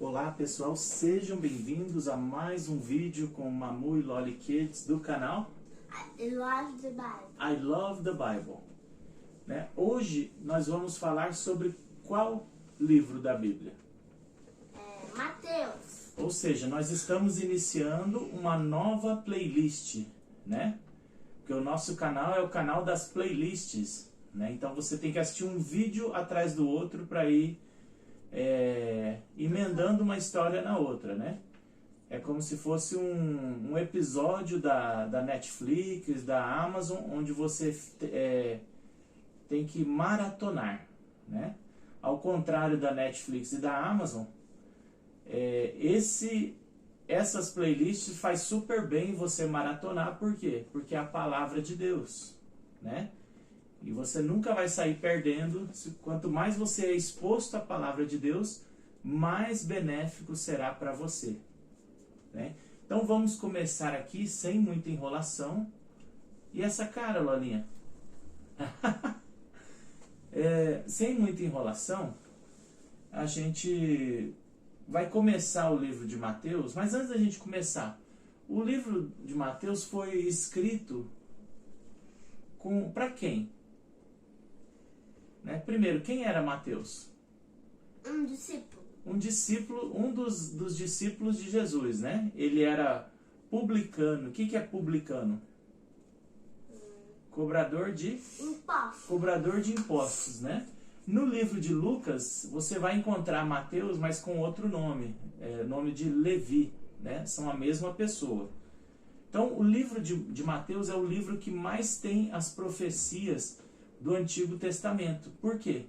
Olá pessoal, sejam bem-vindos a mais um vídeo com Mamu e Loli Kids do canal I Love the Bible. I Love the Bible. Hoje nós vamos falar sobre qual livro da Bíblia? Mateus. Ou seja, nós estamos iniciando uma nova playlist, né? Porque o nosso canal é o canal das playlists, né? Então você tem que assistir um vídeo atrás do outro para ir emendando uma história na outra, né? É como se fosse um episódio da Netflix, da Amazon, onde você tem que maratonar, né? Ao contrário da Netflix e da Amazon, essas playlists faz super bem você maratonar. Por quê? Porque é a palavra de Deus, né? E você nunca vai sair perdendo. Quanto mais você é exposto à palavra de Deus, mais benéfico será para você, né? Então vamos começar aqui sem muita enrolação. E essa cara, Lolinha? Sem muita enrolação, a gente vai começar o livro de Mateus. Mas antes da gente começar, o livro de Mateus foi escrito para quem? Primeiro, quem era Mateus? Um discípulo. Um dos discípulos de Jesus, né? Ele era publicano. O que é publicano? Cobrador de impostos. Cobrador de impostos, né? No livro de Lucas, você vai encontrar Mateus, mas com outro nome. Nome de Levi, né? São a mesma pessoa. Então, o livro de Mateus é o livro que mais tem as profecias do Antigo Testamento. Por quê?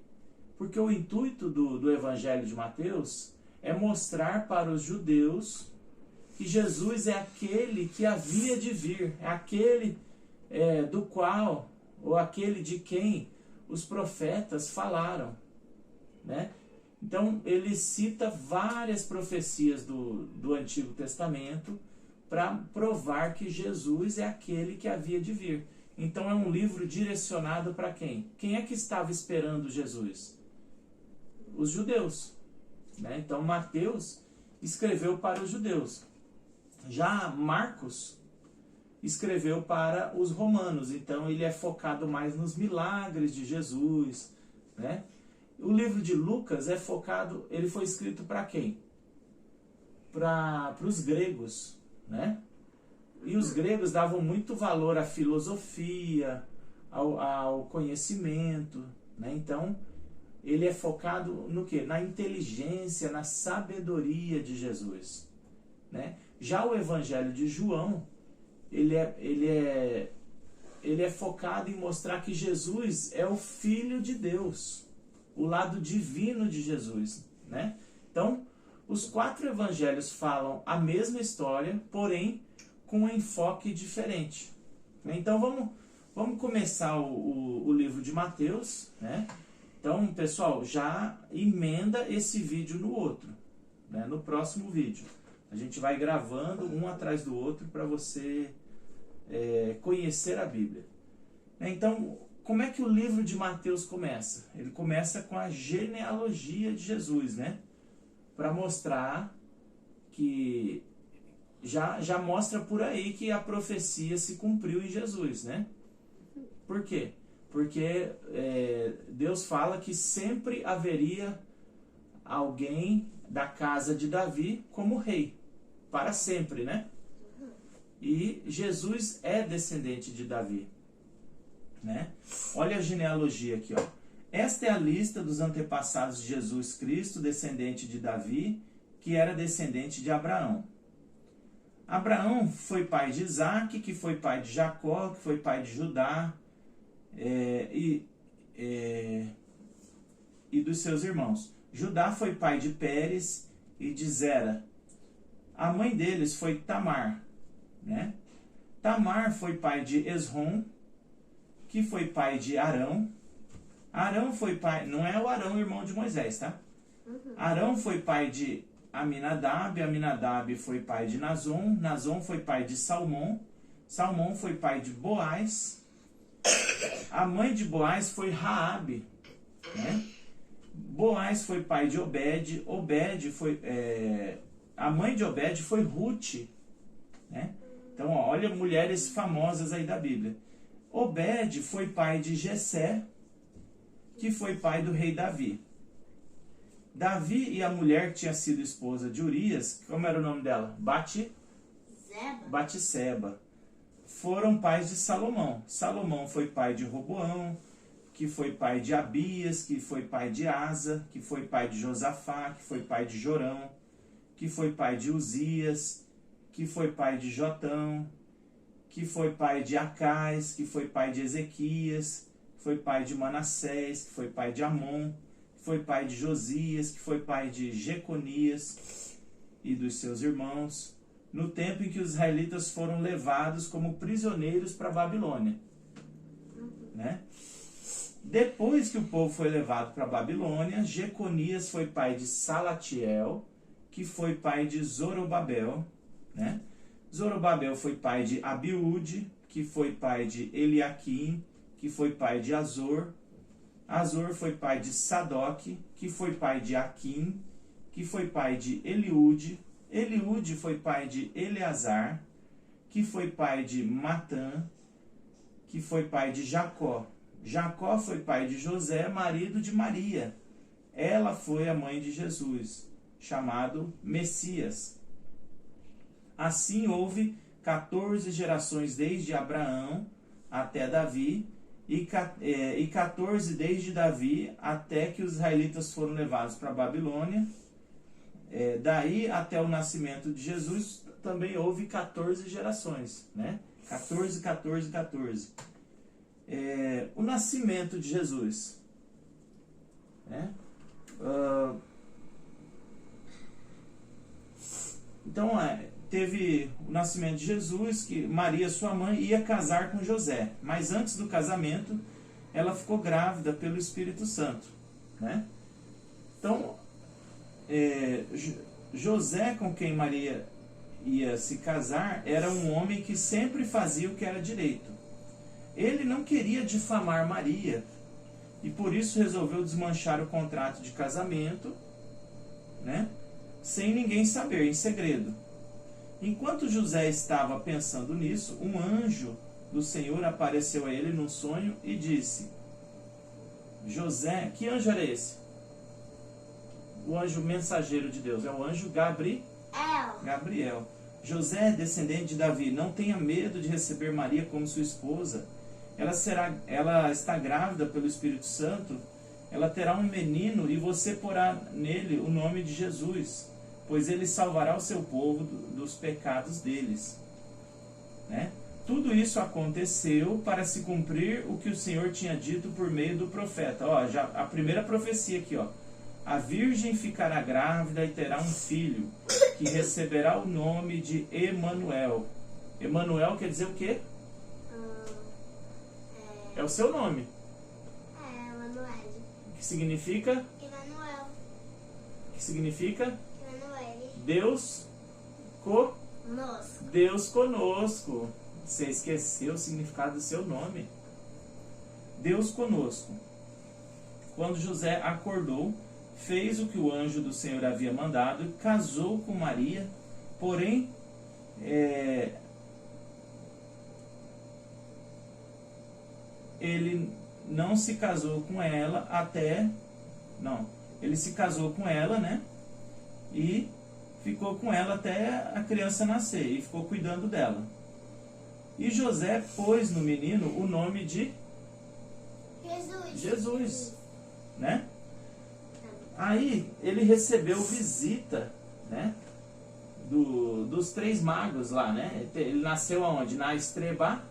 Porque o intuito do Evangelho de Mateus é mostrar para os judeus que Jesus é aquele que havia de vir, é aquele do qual, ou aquele de quem os profetas falaram, né? Então ele cita várias profecias do Antigo Testamento para provar que Jesus é aquele que havia de vir. Então é um livro direcionado para quem? Quem é que estava esperando Jesus? Os judeus, né? Então Mateus escreveu para os judeus. Já Marcos escreveu para os romanos. Então ele é focado mais nos milagres de Jesus, né? O livro de Lucas ele foi escrito para quem? Para os gregos, né? E os gregos davam muito valor à filosofia, ao conhecimento, né? Então, ele é focado no quê? Na inteligência, na sabedoria de Jesus, né? Já o Evangelho de João, ele é focado em mostrar que Jesus é o Filho de Deus, o lado divino de Jesus, né? Então, os 4 evangelhos falam a mesma história, porém com um enfoque diferente. Então vamos começar o livro de Mateus, né? Então, pessoal, já emenda esse vídeo no outro, né? No próximo vídeo. A gente vai gravando um atrás do outro para você conhecer a Bíblia. Então, como é que o livro de Mateus começa? Ele começa com a genealogia de Jesus, né? Para mostrar que já mostra por aí que a profecia se cumpriu em Jesus, né? Por quê? Porque Deus fala que sempre haveria alguém da casa de Davi como rei, para sempre, né? E Jesus é descendente de Davi, né? Olha a genealogia aqui, ó. Esta é a lista dos antepassados de Jesus Cristo, descendente de Davi, que era descendente de Abraão. Abraão foi pai de Isaque, que foi pai de Jacó, que foi pai de Judá e dos seus irmãos. Judá foi pai de Pérez e de Zera. A mãe deles foi Tamar, né? Tamar foi pai de Esrom, que foi pai de Arão. Arão foi pai, não é o Arão, irmão de Moisés, tá? Arão foi pai de Aminadab, Aminadab foi pai de Nazon, Nazon foi pai de Salmão, Salmão foi pai de Boaz. A mãe de Boaz foi Raabe, né? Boaz foi pai de Obed. Obed foi... a mãe de Obed foi Ruth, né? Então, ó, olha mulheres famosas aí da Bíblia. Obed foi pai de Jessé, que foi pai do rei Davi. Davi e a mulher que tinha sido esposa de Urias, como era o nome dela? Batseba. Foram pais de Salomão. Salomão foi pai de Roboão, que foi pai de Abias, que foi pai de Asa, que foi pai de Josafá, que foi pai de Jorão, que foi pai de Uzias, que foi pai de Jotão, que foi pai de Acais, que foi pai de Ezequias, que foi pai de Manassés, que foi pai de Amon, que foi pai de Josias, que foi pai de Jeconias e dos seus irmãos, no tempo em que os israelitas foram levados como prisioneiros para a Babilônia, né? Depois que o povo foi levado para a Babilônia, Jeconias foi pai de Salatiel, que foi pai de Zorobabel, né? Zorobabel foi pai de Abiúde, que foi pai de Eliaquim, que foi pai de Azor. Azor foi pai de Sadoc, que foi pai de Aquim, que foi pai de Eliúde. Eliúde foi pai de Eleazar, que foi pai de Matã, que foi pai de Jacó. Jacó foi pai de José, marido de Maria. Ela foi a mãe de Jesus, chamado Messias. Assim houve 14 gerações desde Abraão até Davi, e 14 desde Davi até que os israelitas foram levados para a Babilônia. Daí até o nascimento de Jesus também houve 14 gerações, né? 14. O nascimento de Jesus, né? Então, teve o nascimento de Jesus, que Maria, sua mãe, ia casar com José. Mas antes do casamento, ela ficou grávida pelo Espírito Santo, né? Então, José, com quem Maria ia se casar, era um homem que sempre fazia o que era direito. Ele não queria difamar Maria e por isso resolveu desmanchar o contrato de casamento, né? Sem ninguém saber, em segredo. Enquanto José estava pensando nisso, um anjo do Senhor apareceu a ele num sonho e disse: José, que anjo era esse? O anjo mensageiro de Deus, é o anjo Gabriel. José, descendente de Davi, não tenha medo de receber Maria como sua esposa. Ela está grávida pelo Espírito Santo. Ela terá um menino e você porá nele o nome de Jesus, pois ele salvará o seu povo dos pecados deles, né? Tudo isso aconteceu para se cumprir o que o Senhor tinha dito por meio do profeta. Ó, já a primeira profecia aqui, ó. A virgem ficará grávida e terá um filho, que receberá o nome de Emanuel. Emanuel quer dizer o quê? É o seu nome. Emanuel. Que significa? Emanuel. Que significa? Emanuel. Deus conosco. Você esqueceu o significado do seu nome. Deus conosco. Quando José acordou, fez o que o anjo do Senhor havia mandado e casou com Maria, porém, ele não se casou com ela ele se casou com ela, né? E ficou com ela até a criança nascer e ficou cuidando dela. E José pôs no menino o nome de Jesus, né? Aí ele recebeu visita, né? Dos 3 magos lá, né? Ele nasceu aonde? Na estrebaria.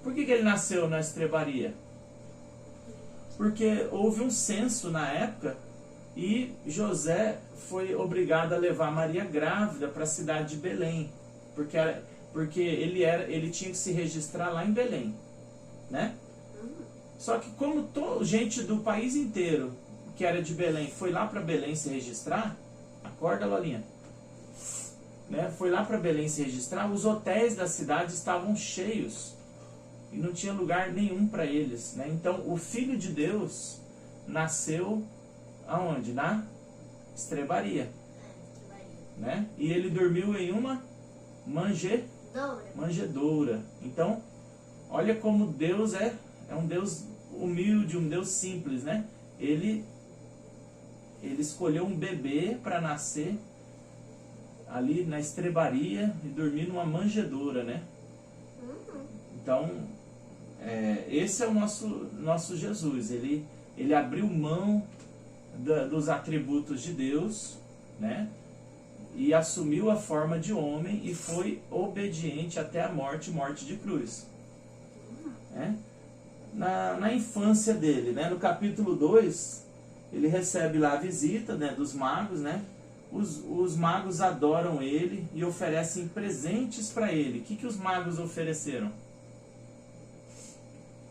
Por que ele nasceu na estrebaria? Porque houve um censo na época e José foi obrigado a levar Maria grávida para a cidade de Belém, porque ele tinha que se registrar lá em Belém, né? Só que como gente do país inteiro que era de Belém foi lá para Belém se registrar, acorda, Lolinha, né? Foi lá para Belém se registrar, os hotéis da cidade estavam cheios. e não tinha lugar nenhum para eles, né? Então o Filho de Deus nasceu aonde? Na estrebaria, né? E ele dormiu em uma manjedoura. Então, olha como Deus é um Deus humilde, um Deus simples, né? Ele escolheu um bebê para nascer ali na estrebaria e dormir numa manjedoura, né? Então, esse é o nosso Jesus. Ele abriu mão dos atributos de Deus, né? E assumiu a forma de homem e foi obediente até a morte de cruz. Né? Na infância dele, né? No capítulo 2, ele recebe lá a visita, né, dos magos, né? Os magos adoram ele e oferecem presentes para ele. O que os magos ofereceram?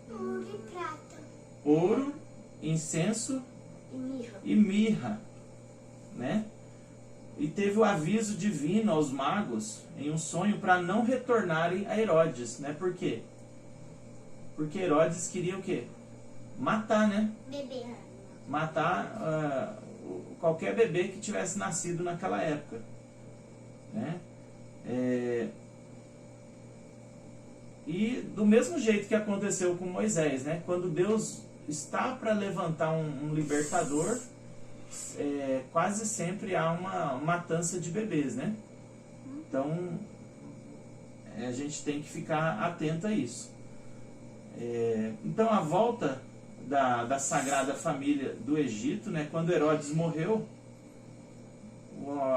Ouro e prata. Ouro, incenso e mirra, né? E teve o aviso divino aos magos em um sonho para não retornarem a Herodes, né? Por quê? Porque Herodes queria o quê? Matar, né? Bebê. Matar qualquer bebê que tivesse nascido naquela época, né? E do mesmo jeito que aconteceu com Moisés, né? Quando Deus está para levantar um libertador, quase sempre há uma matança de bebês, né? Então a gente tem que ficar atento a isso. Então a volta da Sagrada Família do Egito, né? Quando Herodes morreu,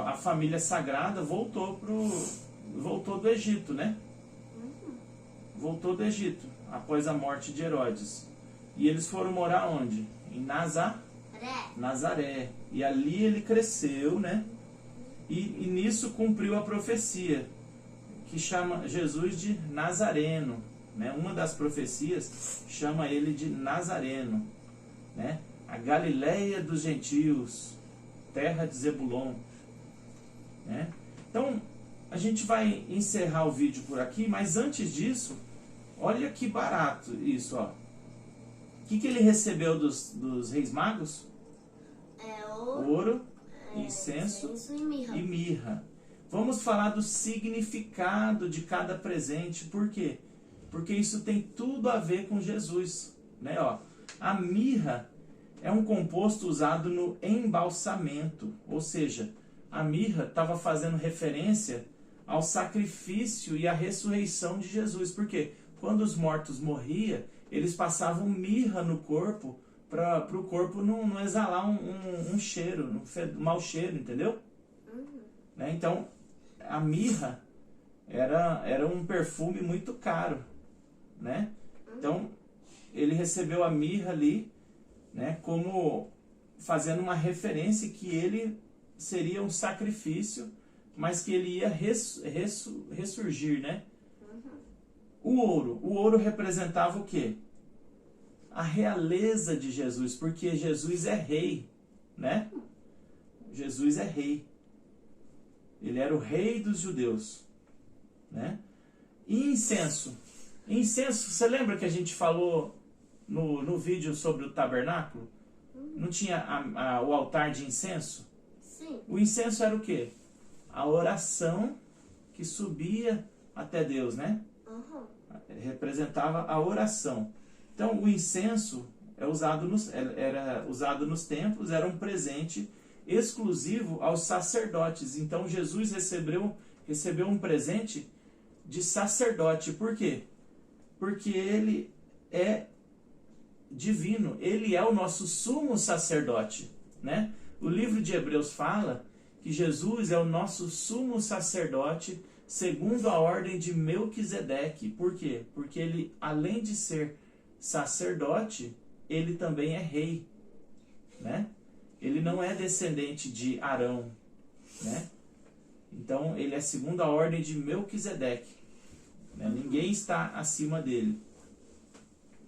a família sagrada voltou do Egito, né? Voltou do Egito após a morte de Herodes. E eles foram morar onde? Em Nazaré. E ali ele cresceu, né? E nisso cumpriu a profecia que chama Jesus de Nazareno, né? Uma das profecias chama ele de Nazareno, né? A Galileia dos gentios, terra de Zebulon, né? Então a gente vai encerrar o vídeo por aqui, mas antes disso, olha que barato isso, ó. O que ele recebeu dos reis magos? Ouro, incenso e mirra. Vamos falar do significado de cada presente. Por quê? Porque isso tem tudo a ver com Jesus, né? Ó, a mirra é um composto usado no embalsamento, ou seja, a mirra estava fazendo referência ao sacrifício e à ressurreição de Jesus. Por quê? Quando os mortos morriam, eles passavam mirra no corpo para o corpo não exalar um cheiro, um mau cheiro, entendeu? Né? Então, a mirra era um perfume muito caro, né? Então, ele recebeu a mirra ali, né, como fazendo uma referência que ele seria um sacrifício, mas que ele ia ressurgir, né? O ouro representava o quê? A realeza de Jesus, porque Jesus é rei, né? Jesus é rei. Ele era o rei dos judeus, né? E incenso. Incenso, você lembra que a gente falou no vídeo sobre o tabernáculo? Não tinha o altar de incenso? Sim. O incenso era o quê? A oração que subia até Deus, né? Representava a oração. Então, o incenso era usado nos templos, era um presente exclusivo aos sacerdotes. Então, Jesus recebeu um presente de sacerdote. Por quê? Porque ele é divino, ele é o nosso sumo sacerdote, né? O livro de Hebreus fala que Jesus é o nosso sumo sacerdote segundo a ordem de Melquisedeque. Por quê? Porque ele, além de ser sacerdote, ele também é rei, né? Ele não é descendente de Arão, né? Então, ele é segundo a ordem de Melquisedeque, né? Ninguém está acima dele,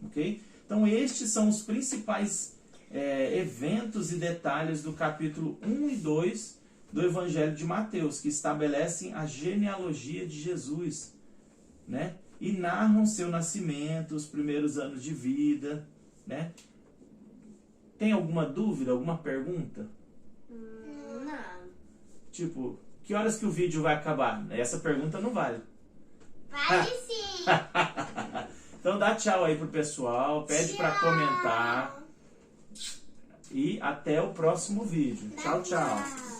ok? Então, estes são os principais eventos e detalhes do capítulo 1 e 2 do Evangelho de Mateus, que estabelecem a genealogia de Jesus, né? e narram seu nascimento, os primeiros anos de vida, né? Tem alguma dúvida, alguma pergunta? Não. Tipo, que horas que o vídeo vai acabar? Essa pergunta não vale. Vale sim. Então dá tchau aí pro pessoal, pede para comentar. E até o próximo vídeo. Tchau, tchau.